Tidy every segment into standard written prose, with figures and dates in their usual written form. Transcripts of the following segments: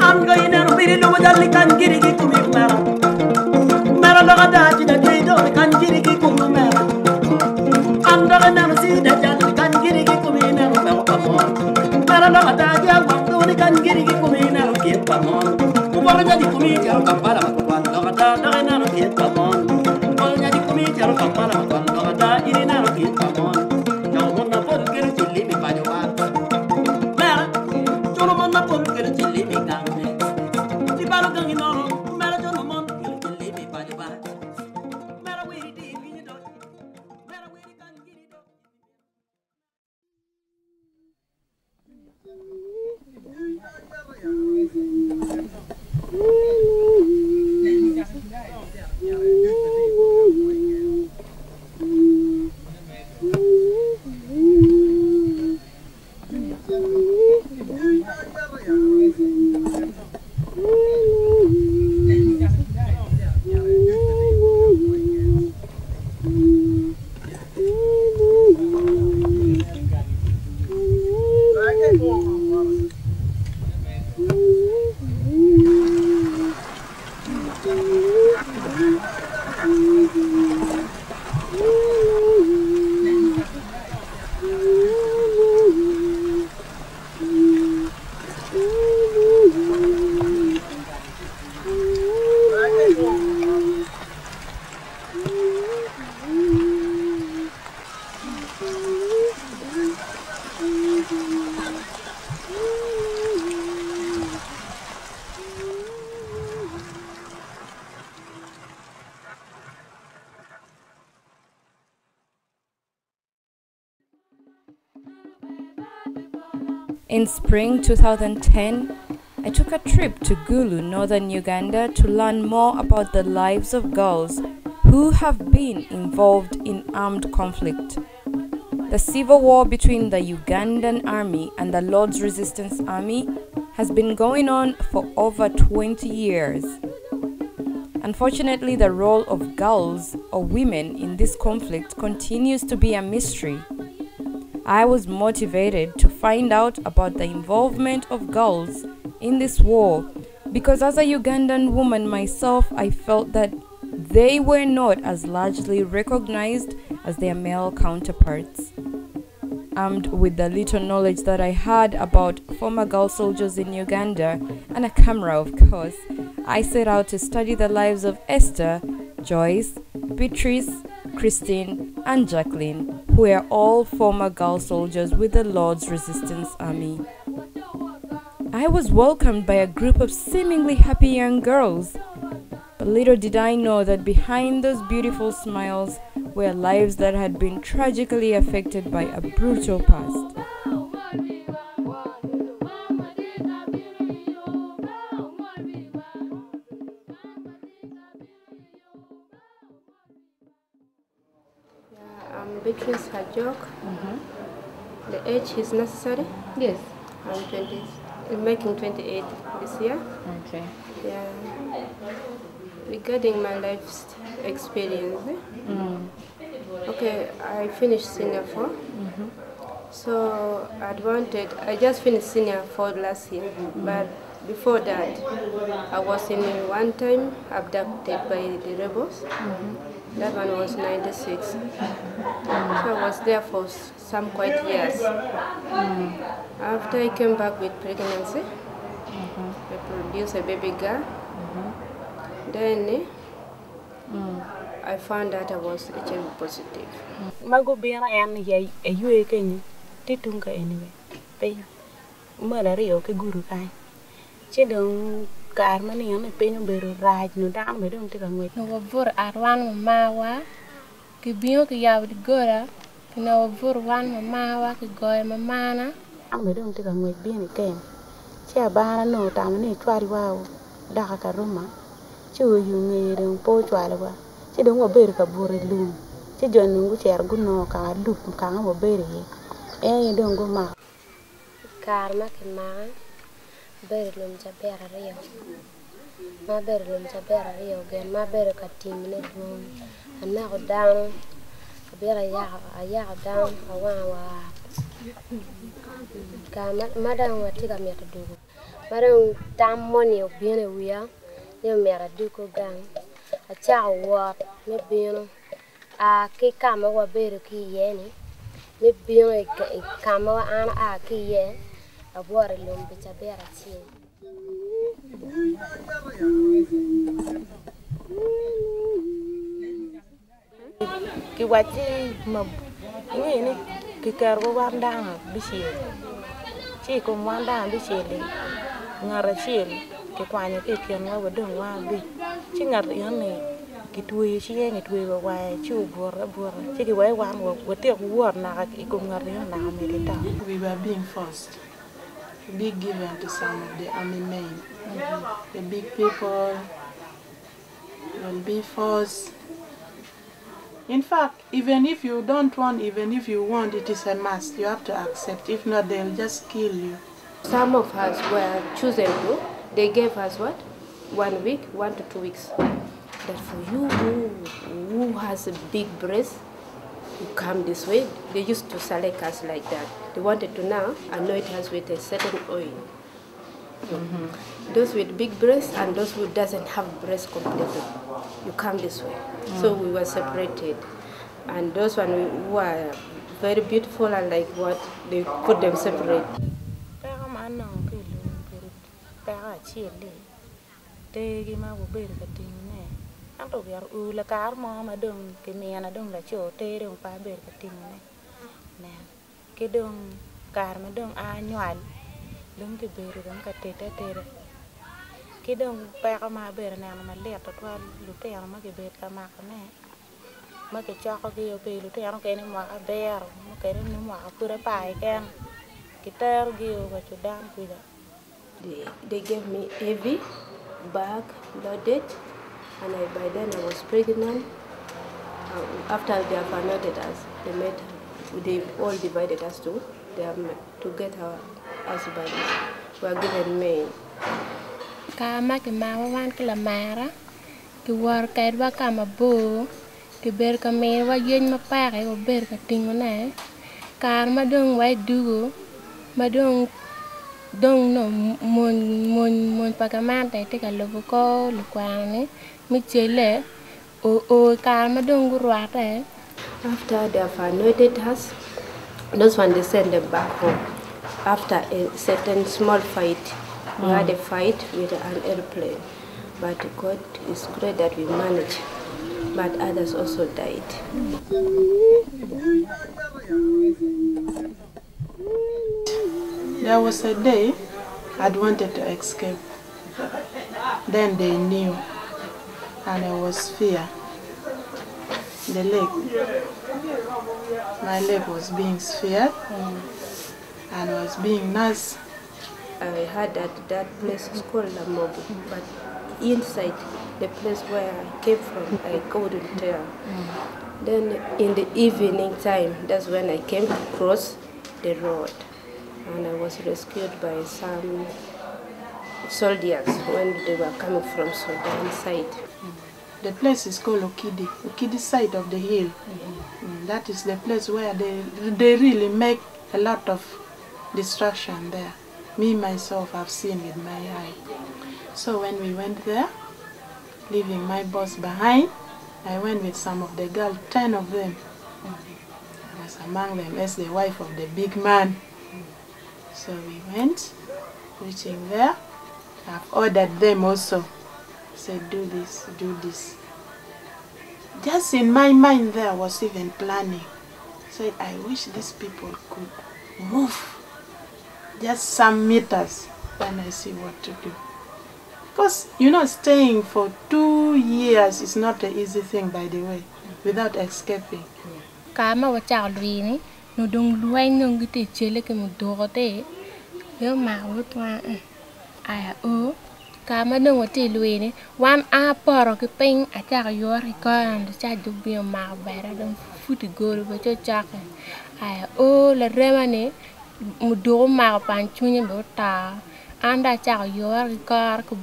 Anga ina no biri do dali kan giri ki kumi mera. Mera do gada ti da ki do kan giri ki kumi mera. Anda na no si da jali kan giri ki kumi mera mera pamon. Mera do gada ja wa do kan giri ki kumi mera ki pamon. Kubora jadi kumi jaro kampala matwan do gada na no ki pamon. Kubora jadi kumi jaro kampala matwan do gada ini na no ki pamon. Jao mona pon giri chuli mi pajowan. Mera cholo mona pon giri chuli mi gangne. Ti balo gangi no mera cholo mon giri chuli mi pajowan. Mera wiri di bini do. Mera wiri kan giri do. In spring 2010, I took a trip to Gulu, northern Uganda, to learn more about the lives of girls who have been involved in armed conflict. The civil war between the Ugandan army and the Lord's Resistance Army has been going on for over 20 years. Unfortunately, the role of girls or women in this conflict continues to be a mystery. I was motivated to find out about the involvement of girls in this war because as a Ugandan woman myself, I felt that they were not as largely recognized as their male counterparts. Armed with the little knowledge that I had about former girl soldiers in Uganda and a camera, of course, I set out to study the lives of Esther, Joyce, Beatrice, Christine, and Jacqueline, who were all former girl soldiers with the Lord's Resistance Army. I was welcomed by a group of seemingly happy young girls, but little did I know that behind those beautiful smiles were lives that had been tragically affected by a brutal past. I'm Beatrice Hajok. The age is necessary. Yes. I'm 20. I'm making 28 this year. Okay. Yeah. Regarding my life experience, okay, I finished senior 4. So I just finished senior 4 last year, but before that, I was in one time abducted by the rebels. That one was 96. So I was there for some quite years. After I came back with pregnancy, I produced a baby girl. Then I found that I was HIV positive. Mago bera en ya yue kenyu titunga anyway. Pe malaria ke guru kai. Chedong kar mani on pe no bero raj no dam be don tika ngwe. No vur arwan mamawa ki biyo ki yawdi gora no vur wan mamawa ki goy mamana Am be don tika ngwe bi ni ken. Che bana no tam ni twari wa da ka ruma. Che yu ngi den po twala wa. Che don wa ber ka bore lum. Che jonu ngu cher gu no ka lup ka ngo bere. E don go ma. kar ma ki ma ber lum ja bera riyo ma ber lum ja bera riyo gen ma ber ka timne dum ana go down bera ya down awa ka ma dan wa tiga me to Marang tam money obien wia ne mera duko gang a cha wa ne bino a ki kama wa bere ki yeni ne bino e kama wa an a ki ye a bore lum bi cha bera chi ki wati ma ni ki kar go wanda bi chi ko wanda bi chi le ngara chi ki kwanya ki ken wa dong wa bi chi ngar yan ni ki tuye chi ngi tuye wa chi bor chi ki wa wa te wo na ki ko ngar yan na me ta. We were being forced to be given to some of the army men. The big people will be forced. In fact, even if you don't want, even if you want, it is a must. You have to accept. If not, they'll just kill you. Some of us were chosen to. They gave us what? 1 week, 1 to 2 weeks. That for you who has a big breast, you come this way. They used to select us like that. They wanted to now anoint us with a certain oil. Those with big breasts and those who doesn't have breast completely, you come this way. So we were separated, and those one who are very beautiful and like what they put them separate. Kidong pa ma ber na ma le to twa lu te ma ke bet ka ma ne ma ke cha ko ge pe lu te ke ni ma ber ma ke ni ma pura pa ken kiter ge o ga chudan ku da. They gave me heavy bag loaded, and by then I was pregnant. After they have anointed us, they all divided us to get our husbands. We are given men. Kama ke mawa wan ke la mara ke war ka ba kama bo ke ber ka me wa yen ma pa ke ber ka tingo na kar ma dong wai dugo ma dong no mon pa ka man te ka lo ko lu kwani mi chele o kar ma dong ruwa te. After they have anointed us, those one they send them back home. After a certain small fight, we had a fight with an airplane, but God is great that we managed, but others also died. There was a day I'd wanted to escape. Then they knew, and there was fear. The leg, my leg was being speared and was being nursed. I heard that place is called Lamobu, but inside the place where I came from, I couldn't tell. Then in the evening time, that's when I came across the road, and I was rescued by some soldiers when they were coming from Sudan side. The place is called Okidi side of the hill. That is the place where they really make a lot of destruction there. Me, myself, have seen with my eye. So when we went there, leaving my boss behind, I went with some of the girls, 10 of them. I was among them as the wife of the big man. So we went, reaching there. I've ordered them also. Said, do this, do this. Just in my mind there was even planning. Said, I wish these people could move just some meters, then I see what to do. Because, staying for 2 years is not an easy thing, by the way, without escaping. Kama wa cha ni no dong luai no ngite chele ke mo dogote yo ma wutwa aya o kama no wote luini wan a poro ke ping a cha yor ko and cha du bi ma bara dum futi gol ba cha cha aya o la remane mu do ma pan chunye bo ta anda cha yor ko ko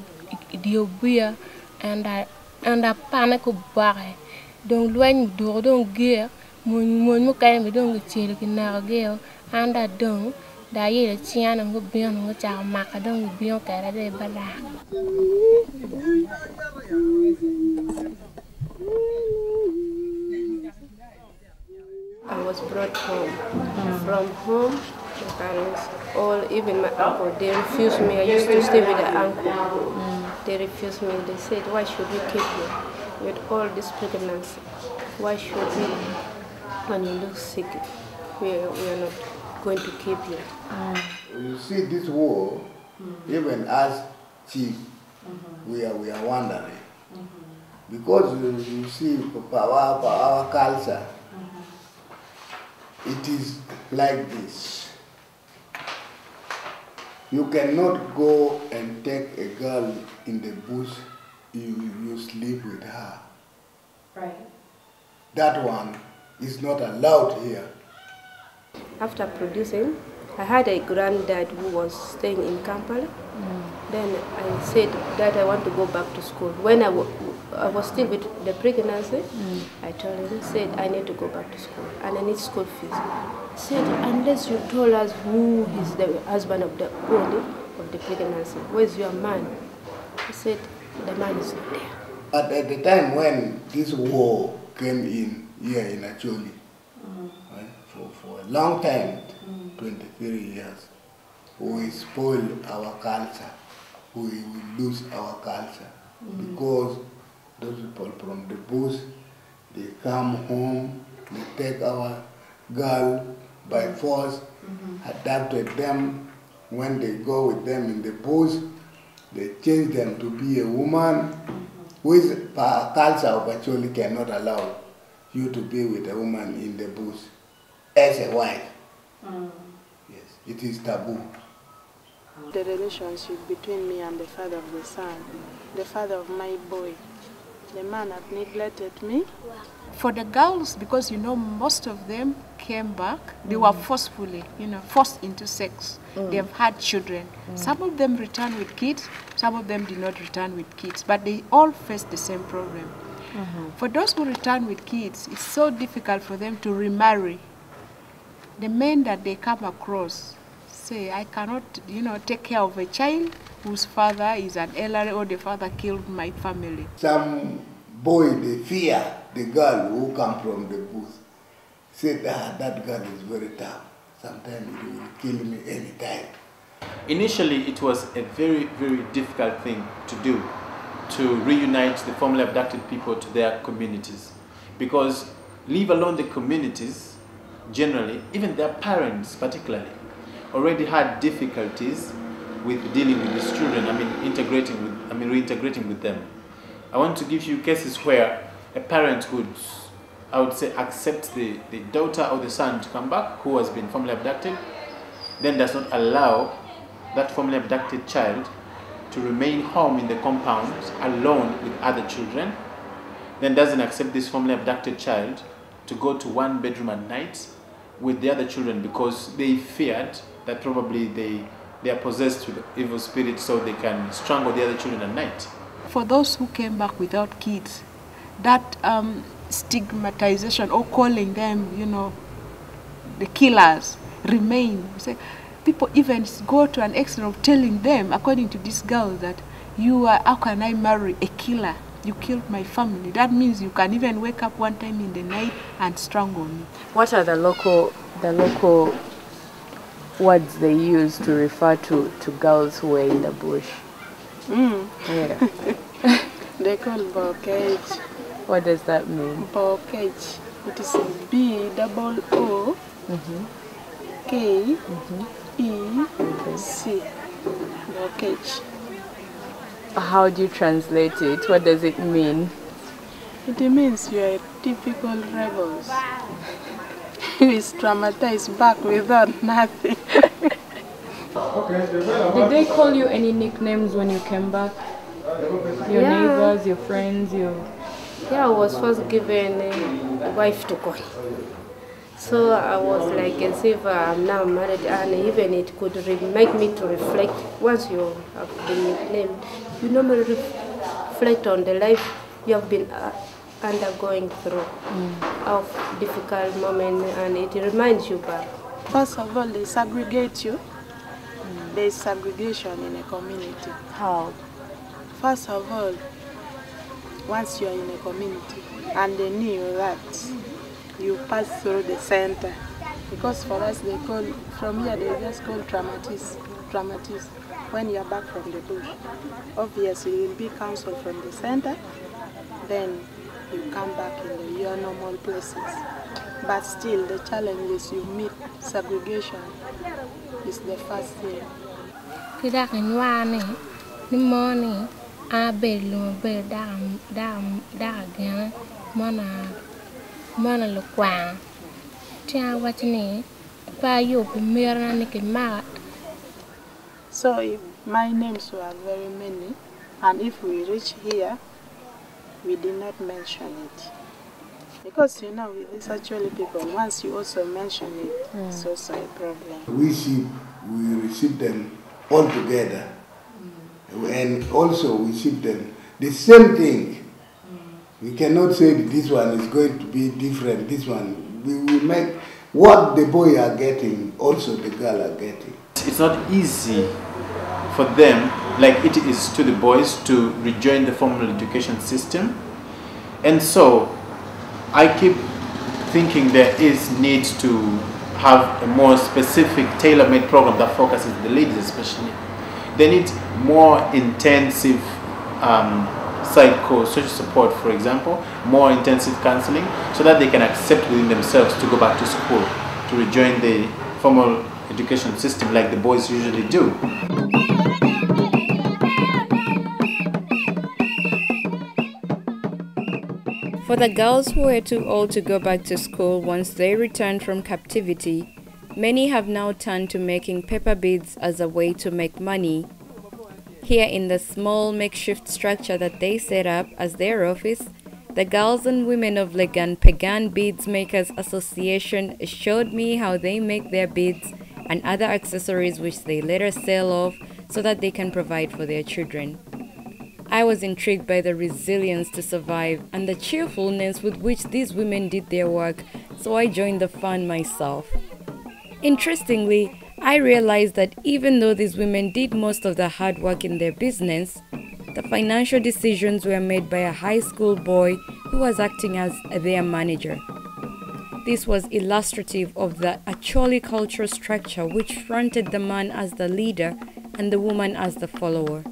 dio bia anda pana ko bare donc loin do donc guerre mon mo kay mi donc chele ki na geo anda donc Da ye chian ngo bion ngo cha makadong bion kara de bara. I was brought home. From home, my parents, all, even my uncle, they refused me. I used to stay with the uncle. They refused me. They said, why should we keep you with all this pregnancy? Why should we, when you look sick, we are not going to keep you? You see this war, even as chief, we are wondering. Because you see our culture, it is like this. You cannot go and take a girl in the bush, you sleep with her. Right. That one is not allowed here. After producing, I had a granddad who was staying in Kampala. Then I said that I want to go back to school. When I was still with the pregnancy, I told him, said I need to go back to school and I need school fees. He said, unless you told us who is the husband of the owner of the pregnancy, where's your man? He said, the man is not there. But at the time when this war came in here in Acholi, right, for a long time, 23 years, we spoil our culture. We will lose our culture because those people from the bush, they come home, they take our girl by force, adopted them. When they go with them in the bush, they change them to be a woman, which culture of actually cannot allow you to be with a woman in the bush as a wife. Yes, it is taboo. The relationship between me and the father of the son, the father of my boy, the man had neglected me. For the girls, because most of them came back, they were forcefully, forced into sex. They have had children. Some of them returned with kids, some of them did not return with kids, but they all faced the same problem. For those who return with kids, it's so difficult for them to remarry. The men that they come across say, I cannot, take care of a child whose father is an elderly or the father killed my family. Some boy, they fear the girl who come from the bush. Said, that girl is very tough. Sometimes it will kill me anytime. Initially, it was a very, very difficult thing to do, to reunite the formerly abducted people to their communities. Because leave alone the communities, generally, even their parents particularly, already had difficulties with dealing with these children, reintegrating with them. I want to give you cases where a parent would, I would say, accept the daughter or the son to come back who has been formerly abducted, then does not allow that formerly abducted child to remain home in the compound alone with other children, then doesn't accept this formerly abducted child to go to one bedroom at night with the other children because they feared that probably they are possessed with evil spirits so they can strangle the other children at night. For those who came back without kids, that stigmatization or calling them, the killers remain. People even go to an extent of telling them, according to this girl, that how can I marry a killer? You killed my family. That means you can even wake up one time in the night and strangle me. What are the local words they use to refer to girls who were in the bush? Yeah. They call bocage. What does that mean? Bocage. It is B-O-O-K-E-C. Bocage. How do you translate it? What does it mean? It means you are typical rebels. Who is traumatized back without nothing. Did they call you any nicknames when you came back? Your neighbors, your friends, Yeah, I was first given a wife to call. So I was like as if I'm now married, and even it could make me to reflect. Once you have been nicknamed, you normally reflect on the life you have been undergoing through of difficult moment, and it reminds you back First of all, they segregate you. There is segregation in a community. How? First of all, once you are in a community and they knew that you pass through the center, because for us they call, from here they just call traumatist. When you are back from the bush, obviously you will be counseled from the center, then you come back in your normal places. But still the challenge is you meet segregation is the first thing. Kita kenwani ni moni abelu be da gan mana lo kwa tia watini pa yo kumera ni kema. So if my names were very many, and if we reach here, we did not mention it. Because you know, with these actually people, once you also mention it, it's also a problem. We receive them all together. And also we ship them the same thing. We cannot say that this one is going to be different. This one, we will make what the boy are getting, also the girl are getting. It's not easy for them, like it is to the boys, to rejoin the formal education system. And so I keep thinking there is need to have a more specific tailor-made program that focuses the ladies especially. They need more intensive social support, for example, more intensive counseling, so that they can accept within themselves to go back to school, to rejoin the formal education system like the boys usually do. For the girls who were too old to go back to school once they returned from captivity, many have now turned to making paper beads as a way to make money. Here in the small makeshift structure that they set up as their office, the girls and women of Legan Pagan Beads Makers Association showed me how they make their beads and other accessories which they later sell off so that they can provide for their children. I was intrigued by the resilience to survive and the cheerfulness with which these women did their work, so I joined the fun myself. Interestingly, I realized that even though these women did most of the hard work in their business, the financial decisions were made by a high school boy who was acting as their manager. This was illustrative of the Acholi cultural structure which fronted the man as the leader and the woman as the follower.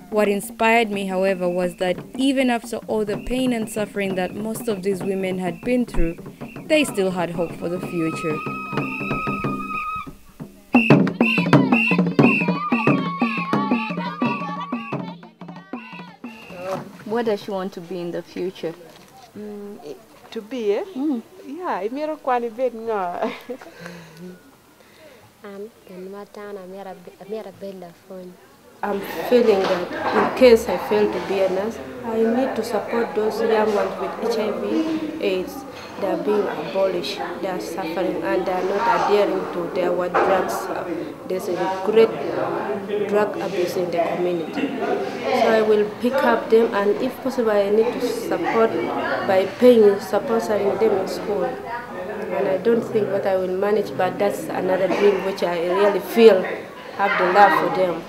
What inspired me, however, was that even after all the pain and suffering that most of these women had been through, they still had hope for the future. What does she want to be in the future? To be, eh? Yeah, I'm here quite a bit now. I'm feeling that in case I fail to be a nurse, I need to support those young ones with HIV, AIDS. They are being abolished, they are suffering, and they are not adhering to their drugs. There's a great drug abuse in the community. So I will pick up them, and if possible, I need to support by sponsoring them in school. And I don't think what I will manage, but that's another dream which I really feel have the love for them.